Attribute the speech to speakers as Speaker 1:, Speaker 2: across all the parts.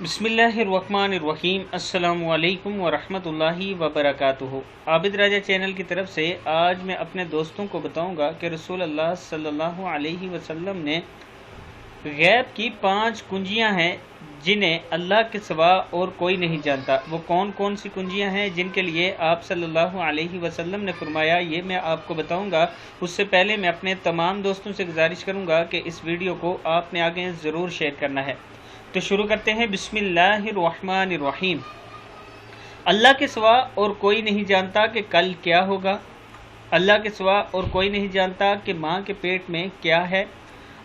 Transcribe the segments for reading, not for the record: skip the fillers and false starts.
Speaker 1: बिस्मिल्लाहिर्रहमानिर्रहीम। अस्सलामु अलैकुम वरहमतुल्लाहि वबरकातुहु। आबिद राजा चैनल की तरफ से आज मैं अपने दोस्तों को बताऊंगा कि रसूल अल्लाह सल्लल्लाहु अलैहि वसल्लम ने गैब की 5 कुंजियां हैं जिन्हें अल्लाह के सिवा और कोई नहीं जानता। वो कौन कौन सी कुंजियां हैं जिनके लिए आप सल्लल्लाहु अलैहि वसल्लम ने फरमाया, ये मैं आपको बताऊंगा। उससे पहले मैं अपने तमाम दोस्तों से गुजारिश करूंगा कि इस वीडियो को आपने आगे ज़रूर शेयर करना है। तो शुरू करते हैं। बिस्मिल्लाहिर्रहमानिर्रहीम। अल्लाह के सिवा और कोई नहीं जानता कि कल क्या होगा। अल्लाह के सिवा और कोई नहीं जानता कि माँ के पेट में क्या है।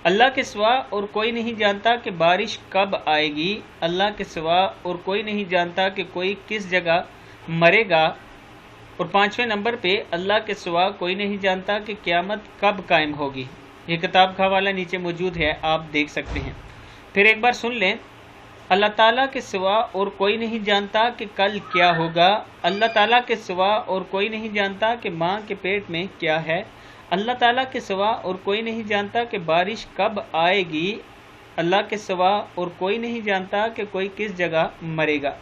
Speaker 1: अल्लाह के सिवा और कोई नहीं जानता कि बारिश कब आएगी। अल्लाह के सिवा और कोई नहीं जानता कि कोई किस जगह मरेगा। और 5वें नंबर पे अल्लाह के सिवा कोई नहीं जानता कि क़यामत कब कायम होगी। ये किताब का हवाला नीचे मौजूद है, आप देख सकते हैं। फिर एक बार सुन लें। अल्लाह ताला के सिवा और कोई नहीं जानता कि कल क्या होगा। अल्लाह ताला के सिवा और कोई नहीं जानता कि माँ के पेट में क्या है। अल्लाह ताला के सिवा और कोई नहीं जानता कि बारिश कब आएगी। अल्लाह के सिवा और कोई नहीं जानता कि कोई किस जगह मरेगा।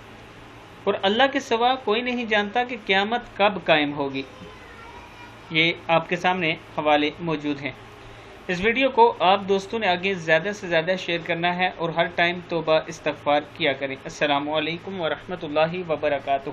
Speaker 1: और अल्लाह के सिवा कोई नहीं जानता कि क़यामत कब कायम होगी। ये आपके सामने हवाले मौजूद हैं। इस वीडियो को आप दोस्तों ने आगे ज़्यादा से ज़्यादा शेयर करना है और हर टाइम तौबा इस्तग़फ़ार किया करें। अस्सलामु अलैकुम वरहमतुल्लाहि वबरकातुहू।